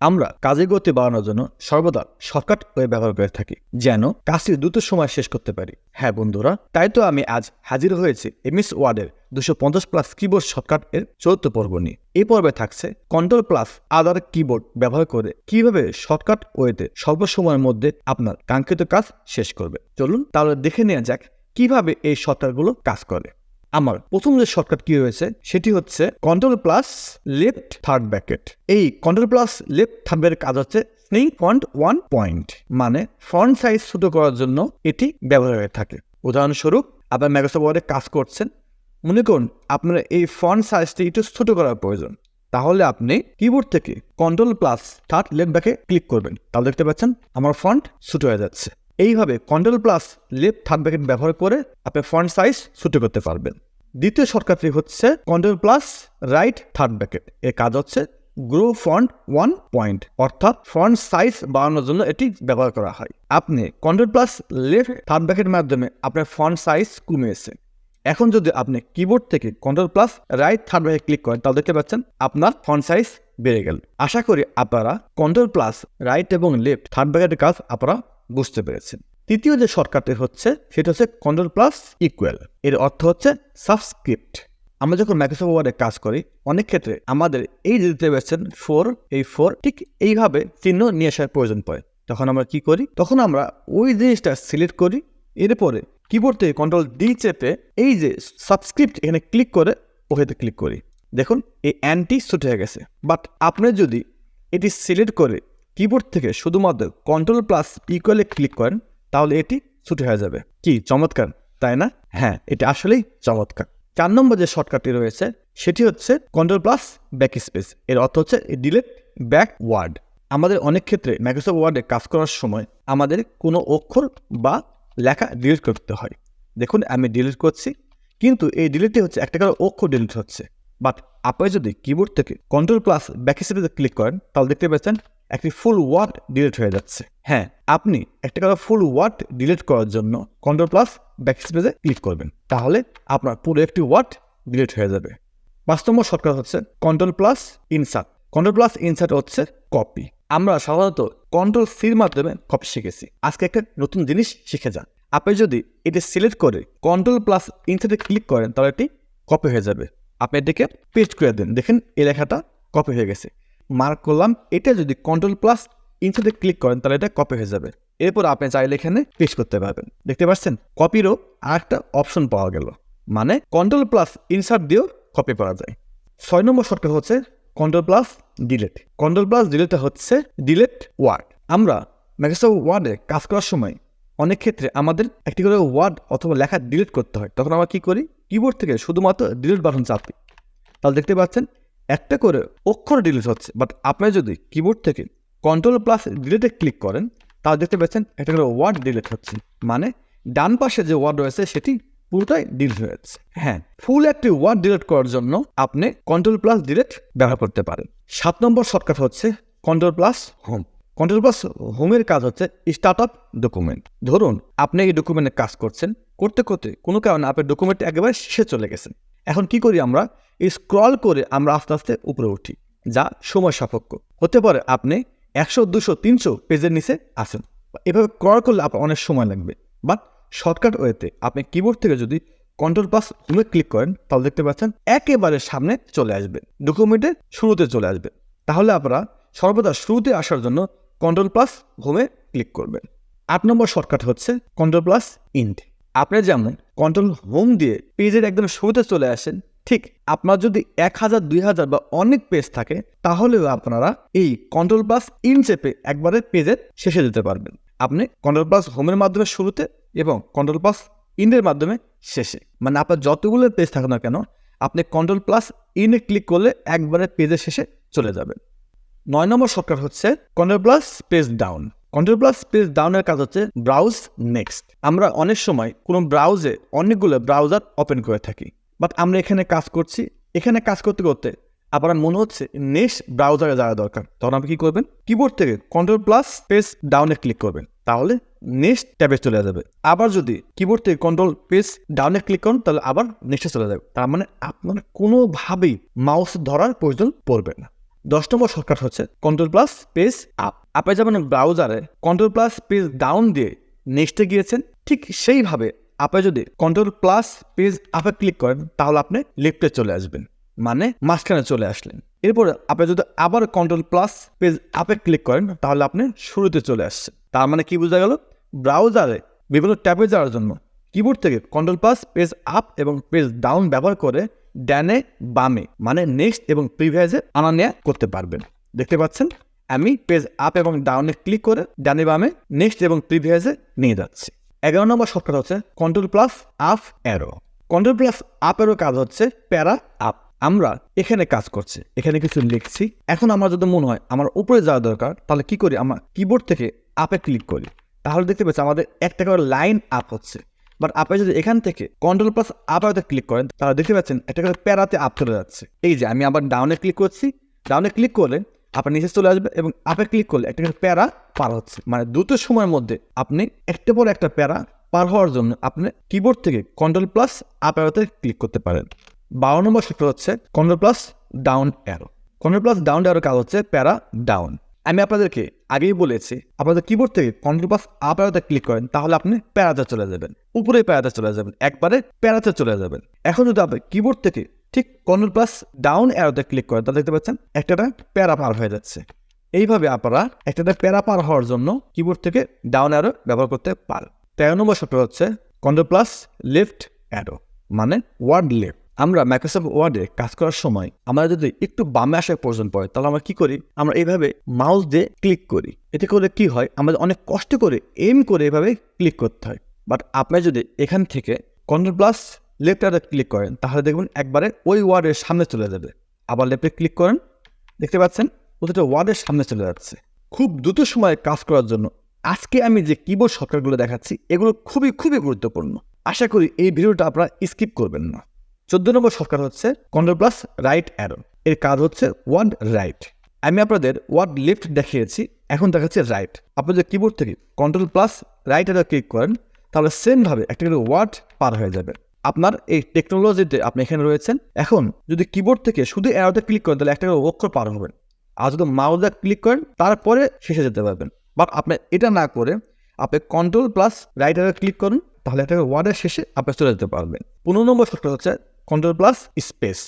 আমরা কাজের গতি বাড়ানোর জন্য সর্বদা শর্টকাট ওয়ে ব্যবহার করে থাকি, যেন কাজটি দ্রুত সময় শেষ করতে পারি। হ্যাঁ বন্ধুরা, তাই তো আমি আজ হাজির হয়েছি এমএস ওয়ার্ডের 250+ কিবোর্ড শর্টকাট এর 4th পর্ব নিয়ে। এই পর্বে থাকছে Ctrl+Other কিবোর্ড ব্যবহার করে কিভাবে শর্টকাট ওয়েতে স্বল্প সময়ের মধ্যে আপনার কাঙ্ক্ষিত কাজ শেষ করবে। চলুন তাহলে দেখে নেওয়া যাক কিভাবে এই শর্টকাটগুলো কাজ করে। আমার প্রথম যে শর্টকাট কি রয়েছে সেটি হচ্ছে Ctrl+Left থার্ড ব্র্যাকেট। এই Ctrl+Left থার্ড ব্র্যাকেট কাজ হচ্ছে স্নিং ফন্ট 1 পয়েন্ট, মানে ফন্ট সাইজ ছোট করার জন্য এটি ব্যবহার হয়ে থাকে। উদাহরণস্বরূপ আপনার মাইক্রোসফট ওয়ার্ডে কাজ করছেন, মনে করুন আপনার এই ফন্ট সাইজটি একটু ছোট করার প্রয়োজন, তাহলে আপনি কিবোর্ড থেকে Ctrl+থার্ড লেফট ব্র্যাকেট ক্লিক করবেন। তাহলে দেখতে পাচ্ছেন আমার ফন্ট ছোট হয়ে যাচ্ছে। এইভাবে Ctrl+Left থার্ড ব্র্যাকেট ব্যবহার করে আপনি ফন্ট সাইজ ছোট করতে পারবেন। দ্বিতীয় শর্টকাটটি হচ্ছে Ctrl+Right থার্ড ব্র্যাকেট। এর কাজ হচ্ছে গ্রো ফন্ট 1 পয়েন্ট, অর্থাৎ ফন্ট সাইজ বাড়ানোর জন্য এটি ব্যবহার করা হয়। আপনি Ctrl+Left থার্ড ব্র্যাকেটের মাধ্যমে আপনার ফন্ট সাইজ কমিয়েছে। এখন যদি আপনি কিবোর্ড থেকে Ctrl+Right থার্ড ব্র্যাকেট ক্লিক করেন, তাহলে দেখতে পাচ্ছেন আপনার ফন্ট সাইজ বেড়ে গেল। আশা করি আপনারা Ctrl+Right এবং লেফট থার্ড ব্র্যাকেটের কাজ আপনারা বুঝতে পেরেছেন। তৃতীয় যে শর্টকাটটি হচ্ছে সেটা হচ্ছে Ctrl+Equal। এর অর্থ হচ্ছে সাবস্ক্রিপ্ট। আমরা যখন মাইক্রোসফট ওয়ার্ডে কাজ করি, অনেক ক্ষেত্রে আমাদের এই যে দিতে পারছেন 4, এই 4 ঠিক এইভাবে চিহ্ন নিয়ে আসার প্রয়োজন পড়ে। তখন আমরা কি করি? তখন আমরা ওই জিনিসটা সিলেক্ট করি, এরপরে কিবোর্ড থেকে Ctrl+D চেপে এই যে সাবস্ক্রিপ্ট এখানে ক্লিক করে ওকেতে ক্লিক করি। দেখুন এই অ্যান্টি ছোট হয়ে গেছে। বাট আপনি যদি এটি সিলেক্ট করে কিবোর্ড থেকে শুধুমাত্র Ctrl+Equal ক্লিক করেন, তাহলে এটি ছোট হয়ে যাবে। কি চমৎকার, তাই না? হ্যাঁ, এটি আসলেই চমৎকার। 4 নম্বর যে শর্টকাটটি রয়েছে সেটি হচ্ছে Ctrl+Backspace। এর অর্থ হচ্ছে ডিলিট ব্যাকওয়ার্ড। আমাদের অনেক ক্ষেত্রে মাইক্রোসফট ওয়ার্ডে কাজ করার সময় আমাদের কোনো অক্ষর বা লেখা ডিলিট করতে হয়। দেখুন আমি ডিলিট করছি, কিন্তু এই ডিলিটটি হচ্ছে একটা করে অক্ষর ডিলিট হচ্ছে। বাট আপনি যদি কিবোর্ড থেকে Ctrl+Backspace ক্লিক করেন, তাহলে দেখতে পাচ্ছেন একটি ফুল ওয়ার্ড ডিলিট হয়ে যাচ্ছে। হ্যাঁ, আপনি একটা করে ফুল ওয়ার্ড ডিলিট করার জন্য Ctrl+Backspace ক্লিক করবেন, তাহলে আপনার পুরো একটি ওয়ার্ড ডিলিট হয়ে যাবে। 5 নম্বর শর্টকাট হচ্ছে Ctrl+Insert। Ctrl+Insert হচ্ছে কপি। আমরা সাধারণত Ctrl+C মাধ্যমে কপি শিখেছি। আজকে একটা নতুন জিনিস শিখে যান। আপনি যদি এটি সিলেক্ট করে Ctrl+Insert ক্লিক করেন, তাহলে এটি কপি হয়ে যাবে। আপনি এটিকে পেস্ট করে দেন, দেখেন এই লেখাটা কপি হয়ে গেছে। মার্ক করলাম। এটা যদি Ctrl+Insert ক্লিক করেন, তাহলে এটা কপি হয়ে যাবে। এরপর আপনি চাইলে এখানে পেস্ট করতে পারবেন। দেখতে পাচ্ছেন কপিরও আরেকটা অপশন পাওয়া গেল, মানে Ctrl+Insert দিয়েও কপি করা যায়। 6 নম্বর শর্টকাট হচ্ছে Ctrl+Delete। Ctrl+Delete হচ্ছে ডিলিট ওয়ার্ড। আমরা মাইক্রোসফট ওয়ার্ডে কাজ করার সময় অনেক ক্ষেত্রে আমাদের একটি করে ওয়ার্ড অথবা লেখা ডিলিট করতে হয়। তখন আমরা কি করি? কিবোর্ড থেকে শুধুমাত্র ডিলিট বাটন চাপি, তাহলে দেখতে পাচ্ছেন একটা করে অক্ষর ডিলিট হচ্ছে। বাট আপনি যদি কিবোর্ড থেকে Ctrl+Delete ক্লিক করেন, তাহলে দেখতে পাচ্ছেন একটা করে ওয়ার্ড ডিলিট হচ্ছে, মানে ডান পাশে যে ওয়ার্ড রয়েছে সেটি পুরোটাই ডিলিট হয়ে যাচ্ছে। হ্যাঁ, ফুল একটি ওয়ার্ড ডিলিট করার জন্য আপনি Ctrl+Delete ব্যবহার করতে পারেন। 7 নম্বর শর্টকাট হচ্ছে Ctrl+Home। Ctrl+Home-এর কাজ হচ্ছে স্টার্ট আপ ডকুমেন্ট। ধরুন আপনি এই ডকুমেন্টে কাজ করছেন, করতে করতে কোনো কারণে আপনার ডকুমেন্ট একেবারে শেষে চলে গেছেন। এখন কি করি? আমরা স্ক্রল করে আমরা আস্তে আস্তে উপরে উঠি, যা সময় সাপেক্ষ হতে পারে। আপনি 100, 200, 300 পেজের নিচে আছেন, এভাবে স্ক্রল করলে আপনার অনেক সময় লাগবে। বাট শর্টকাট ওয়েতে আপনি কিবোর্ড থেকে যদি Ctrl+Home ক্লিক করেন, তাহলে দেখতে পাচ্ছেন একেবারে সামনে চলে আসবে, ডকুমেন্টের শুরুতে চলে আসবে। তাহলে আপনারা সর্বদা শুরুতে আসার জন্য Ctrl+Home ক্লিক করবেন। 8 নম্বর শর্টকাট হচ্ছে Ctrl+End। আপনি যেমন Ctrl+Home দিয়ে পেজের একদম শুরুতে চলে আসেন, ঠিক আপনার যদি 1000, 2000 বা অনেক পেজ থাকে, তাহলেও আপনারা এই Ctrl+End চেপে একবারে পেজের শেষে যেতে পারবেন। আপনি Ctrl+Home-এর মাধ্যমে শুরুতে এবং Ctrl+End-এর মাধ্যমে শেষে, মানে আপনার যতগুলো পেজ থাকে না কেন, আপনি Ctrl+End ক্লিক করলে একবারে পেজের শেষে চলে যাবেন। 9 নম্বর শর্টকাট হচ্ছে Ctrl+Page Down। Ctrl+Page Down-এর কাজ হচ্ছে ব্রাউজ নেক্সট। আমরা অনেক সময় কোনো ব্রাউজে অনেকগুলো ব্রাউজার ওপেন করে থাকি, বাট আমরা এখানে কাজ করছি। এখানে কাজ করতে করতে আপনার মনে হচ্ছে নেক্সট ব্রাউজারে যাওয়া দরকার। তখন আপনি কি করবেন? কিবোর্ড থেকে Ctrl+Page Down-এ ক্লিক করবেন, তাহলে নেক্সট ট্যাবে চলে যাবে। আবার যদি কিবোর্ড থেকে Ctrl+Page Down-এ ক্লিক করেন, তাহলে আবার নেক্সটে চলে যাবে। তার মানে আপনার কোনোভাবেই মাউস ধরার প্রয়োজন পড়বে না। 10 নম্বর শর্টকাট হচ্ছে Ctrl+পেজ আপ। আপনি যেমন ব্রাউজারে Ctrl+পেজ ডাউন দিয়ে নেক্সটে গিয়েছেন, ঠিক সেইভাবে আপনি যদি Ctrl+পেজ আপে ক্লিক করেন তাহলে আপনি লেফটে চলে আসবেন, মানে মাঝখানে চলে আসলেন। এরপরে আপনি যদি আবার Ctrl+পেজ আপে ক্লিক করেন তাহলে আপনি শুরুতে চলে আসছেন। তার মানে কি বোঝা গেল? ব্রাউজারে বিভিন্ন ট্যাবে যাওয়ার জন্য কিবোর্ড থেকে Ctrl+পেজ আপ এবং পেজ ডাউন ব্যবহার করে ডানে বামে মানে নেক্সট এবং প্রিভিয়াসে আনা নেয়া করতে পারবেন। দেখতে পাচ্ছেন আমি পেজ আপ এবং ডাউনে ক্লিক করে ডানে বামে নেক্সট এবং প্রিভিয়াসে নিয়ে যাচ্ছি। 11 নম্বর শর্টকাট হচ্ছে Ctrl+আপ অ্যারো। Ctrl+আপ অ্যারো কাজ হচ্ছে প্যারা আপ। আমরা এখানে কাজ করছি, এখানে কিছু লিখছি। এখন আমার যদি মনে হয় আমার উপরে যাওয়া দরকার, তাহলে কি করি? আমরা কিবোর্ড থেকে আপে ক্লিক করি, তাহলে দেখতে পাচ্ছি আমাদের একটা করে লাইন আপ হচ্ছে। বাট আপনি যদি এখান থেকে Ctrl+আপ অ্যারোতে ক্লিক করেন তাহলে দেখতে পাচ্ছেন একটা করে প্যারাতে আপ চলে যাচ্ছে। এই যে আমি আবার ডাউনে ক্লিক করছি, ডাউনে ক্লিক করলে আপনার নিচে চলে আসবে এবং আপে ক্লিক করলে একটা করে প্যারা পার হচ্ছে। মানে দ্রুত সময়ের মধ্যে আপনি একটা পর একটা প্যারা পার হওয়ার জন্য আপনি কিবোর্ড থেকে Ctrl+আপ অ্যারোতে ক্লিক করতে পারেন। 12 নম্বর সূত্র হচ্ছে Ctrl+ডাউন অ্যারো। Ctrl+ডাউন অ্যারো কাজ হচ্ছে প্যারা ডাউন। আমি আপনাদেরকে আগেই বলেছি, আপনাদের কিবোর্ড থেকে Ctrl+আপ অ্যারোতে ক্লিক করেন তাহলে আপনি প্যারাতে চলে যাবেন, উপরে প্যারাতে চলে যাবেন, একবারে প্যারাতে চলে যাবেন। এখন যদি আপনি কিবোর্ড থেকে ঠিক Ctrl+ডাউন অ্যারোতে ক্লিক করেন তাহলে দেখতে পাচ্ছেন একটা প্যারা পার হয়ে যাচ্ছে। এইভাবে আপনারা একটা প্যারা পার হওয়ার জন্য কিবোর্ড থেকে ডাউন অ্যারো ব্যবহার করতে পারেন। 13 নম্বর সূত্র হচ্ছে Ctrl+লেফট অ্যারো, মানে ওয়ার্ড লেফট। আমরা মাইক্রোসফট ওয়ার্ডে কাজ করার সময় আমরা যদি একটু বামে আসার প্রয়োজন পড়ে তাহলে আমরা কি করি? আমরা এইভাবে মাউস দিয়ে ক্লিক করি। এতে করে কি হয়? আমাদের অনেক কষ্ট করে এম করে এভাবে ক্লিক করতে হয়। বাট আপনি যদি এখান থেকে Ctrl+লেফট অ্যারো ক্লিক করেন তাহলে দেখবেন একবারে ওই ওয়ার্ডের সামনে চলে যাবে। আবার লেফটে ক্লিক করেন, দেখতে পাচ্ছেন প্রতিটা ওয়ার্ডের সামনে চলে যাচ্ছে। খুব দ্রুত সময়ে কাজ করার জন্য আজকে আমি যে কিবোর্ড শর্টকাটগুলো দেখাচ্ছি এগুলো খুবই গুরুত্বপূর্ণ। আশা করি এই ভিডিওটা আপনারা স্কিপ করবেন না। 14 নম্বর শর্টকাট হচ্ছে Ctrl+রাইট অ্যারো। এর কাজ হচ্ছে ওয়ার্ড রাইট। আমি আপনাদের ওয়ার্ড লেফট দেখিয়েছি, এখন দেখাচ্ছি রাইট। আপনি যদি কিবোর্ড থেকে Ctrl+রাইট অ্যারো ক্লিক করেন তাহলে সেমভাবে একটা করে ওয়ার্ড পার হয়ে যাবে। আপনার এই টেকনোলজিতে আপনি এখানে রয়েছেন। এখন যদি কিবোর্ড থেকে শুধু অ্যারোতে ক্লিক করেন তাহলে একটা করে অক্ষর পার হবেন, আর যদি মাউসে ক্লিক করেন তারপরে শেষে যেতে পারবেন। বাট আপনি এটা না করে আপনি Ctrl+রাইট অ্যারো ক্লিক করুন, তাহলে একটা ওয়ার্ডের শেষে আপনি চলে যেতে পারবেন। 15 নম্বর শর্টকাট হচ্ছে Ctrl+স্পেস,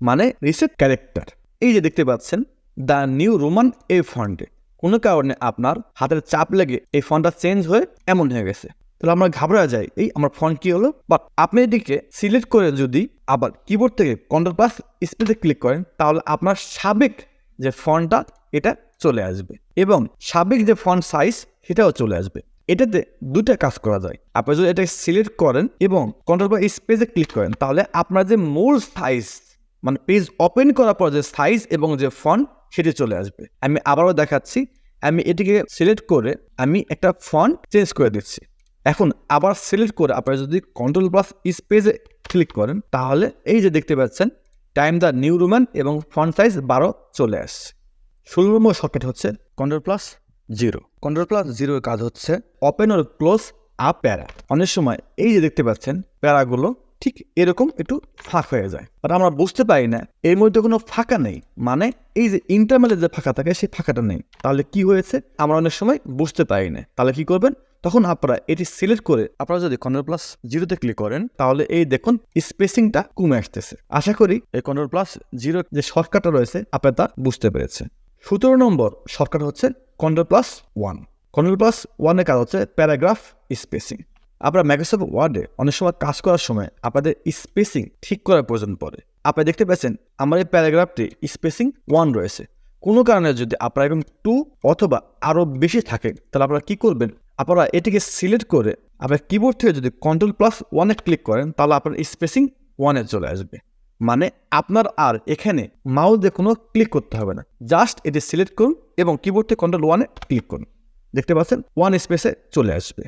মানে রিসেট ক্যারেক্টার। এই যে দেখতে পাচ্ছেন দ্য নিউ রোমান এই ফন্টে কোনো কারণে আপনার হাতের চাপ লেগে এই ফন্টটা চেঞ্জ হয়ে এমন হয়ে গেছে, তাহলে আমরা ঘাবড়া যাই, এই আমার ফন্ট কি হলো? বাট আপনি এদিকে সিলেক্ট করে যদি আবার কিবোর্ড থেকে Ctrl+স্পেসে ক্লিক করেন তাহলে আপনার সাবেক যে ফন্টটা এটা চলে আসবে এবং সাবেক যে ফন্ট সাইজ সেটাও চলে আসবে। এটাতে দুটা কাজ করা যায়। আপনি যদি এটা সিলেক্ট করেন এবং Ctrl+স্পেসে ক্লিক করেন তাহলে আপনার যে মূল সাইজ, মানে পেজ ওপেন করার পর যে সাইজ এবং যে ফন্ট সেটি চলে আসবে। আমি আবারও দেখাচ্ছি, আমি এটিকে সিলেক্ট করে আমি একটা ফন্ট চেঞ্জ করে দিচ্ছি। এখন আবার সিলেক্ট করে আপনারা যদি Ctrl+স্পেসে ক্লিক করেন তাহলে এই যে দেখতে পাচ্ছেন টাইম দ্য নিউ রোমান এবং ফন্ট সাইজ 12 চলে আসছে। 16 নম্বর শর্টকাট হচ্ছে Ctrl+0। Ctrl+0 এর কাজ হচ্ছে ওপেন অর ক্লোজ আপ প্যারা। অনেক সময় এই যে দেখতে পাচ্ছেন প্যারাগুলো ঠিক এরকম একটু ফাঁক হয়ে যায়, বাট আমরা বুঝতে পারি না এর মধ্যে কোনো ফাঁকা নেই, মানে এই যে ইন্টারনালে যে ফাঁকা থাকে সেই ফাঁকাটা নেই। তাহলে কি হয়েছে আমরা অনেক সময় বুঝতে পারি না। তাহলে কি করবেন? তখন আপনারা এটি সিলেক্ট করে আপনারা যদি Ctrl+0 ক্লিক করেন তাহলে এই দেখুন স্পেসিংটা কমে আসতেছে। আশা করি এই Ctrl+0 যে শর্টকাটটা রয়েছে আপনারা তা বুঝতে পেরেছেন। 17 নম্বর শর্টকাট হচ্ছে Ctrl+1। Ctrl+1 এর কাজ হচ্ছে প্যারাগ্রাফ স্পেসিং। আপনারা মাইক্রোসফট ওয়ার্ডে অনেক সময় কাজ করার সময় আপনাদের স্পেসিং ঠিক করার প্রয়োজন পড়ে। আপনি দেখতে পাচ্ছেন আমার এই প্যারাগ্রাফটি স্পেসিং 1 রয়েছে। কোনো কারণে যদি আপনার এরকম 2 অথবা আরও বেশি থাকে তাহলে আপনারা কি করবেন? আপনারা এটিকে সিলেক্ট করে আপনার কিবোর্ড থেকে যদি Ctrl+1 ক্লিক করেন তাহলে আপনার স্পেসিং 1 চলে আসবে। মানে আপনার আর এখানে মাউস দিয়ে কোনো ক্লিক করতে হবে না, জাস্ট এটি সিলেক্ট করুন এবং কিবোর্ড থেকে Ctrl+1 ক্লিক করুন, দেখতে পাচ্ছেন 1 স্পেসে চলে আসবে।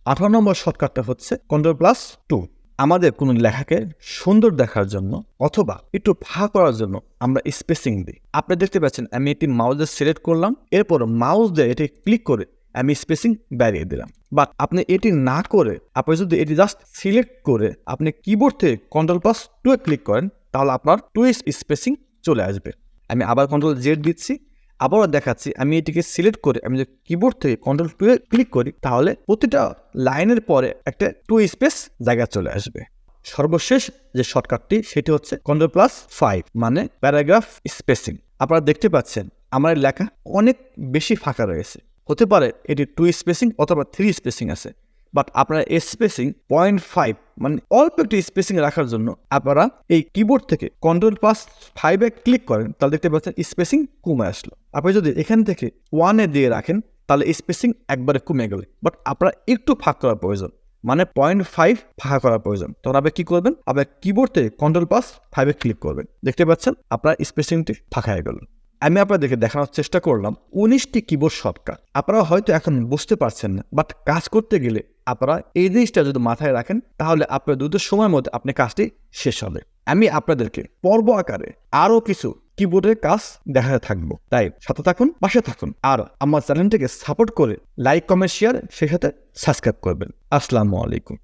18 নম্বর শর্টকাটটা হচ্ছে Ctrl+2। আমাদের কোনো লেখাকে সুন্দর দেখার জন্য অথবা একটু ফাঁকা করার জন্য আমরা স্পেসিং দিই। আপনি দেখতে পাচ্ছেন আমি এটি মাউস দিয়ে সিলেক্ট করলাম, এরপর মাউস দিয়ে এটি ক্লিক করে আমি স্পেসিং বাড়িয়ে দিলাম। বাট আপনি এটি না করে আপনি যদি এটি জাস্ট সিলেক্ট করে আপনি কিবোর্ড থেকে Ctrl+2 ক্লিক করেন তাহলে আপনার 2 স্পেসিং চলে আসবে। আমি আবার Ctrl+Z দিচ্ছি, আবারও দেখাচ্ছি। আমি এটিকে সিলেক্ট করে আমি যদি কিবোর্ড থেকে Ctrl+2 ক্লিক করি তাহলে প্রতিটা লাইনের পরে একটা 2 স্পেস জায়গা চলে আসবে। সর্বশেষ যে শর্টকাটটি সেটি হচ্ছে Ctrl+5 মানে প্যারাগ্রাফ স্পেসিং। আপনারা দেখতে পাচ্ছেন আমার লেখা অনেক বেশি ফাঁকা রয়েছে। হতে পারে এটি 2 স্পেসিং অথবা 3 স্পেসিং আছে, বাট আপনারা স্পেসিং 0.5 মানে অল্প একটি স্পেসিং রাখার জন্য আপনারা এই কিবোর্ড থেকে Ctrl+5 ক্লিক করেন তাহলে দেখতে পাচ্ছেন স্পেসিং কমে আসলো। আপনি যদি এখান থেকে 1 দিয়ে রাখেন তাহলে স্পেসিং একবারে কমে গেল, বাট আপনারা একটু ফাঁক করার প্রয়োজন, মানে 0.5 ফাঁকা করার প্রয়োজন। তখন আপনি কি করবেন, আপনার কিবোর্ড থেকে Ctrl+5 ক্লিক করবেন। দেখতে পাচ্ছেন আপনার স্পেসিংটি ফাঁকা হয়ে গেল। আমি আপনাদেরকে দেখানোর চেষ্টা করলাম 19টি কিবোর্ড শর্টকাট। আপনারা হয়তো এখন বুঝতে পারছেন না, বাট কাজ করতে গেলে আপনারা এই জিনিসটা যদি মাথায় রাখেন তাহলে আপনার দ্রুত সময়ের মধ্যে আপনি কাজটি শেষ হবে। আমি আপনাদেরকে পর্ব আকারে আরও কিছু কিবোর্ডের কাজ দেখাতে থাকবো, তাই সাথে থাকুন, পাশে থাকুন, আর আমার চ্যানেলটিকে সাপোর্ট করে লাইক, কমেন্ট, শেয়ার, সেই সাথে সাবস্ক্রাইব করবেন। আসসালামু আলাইকুম।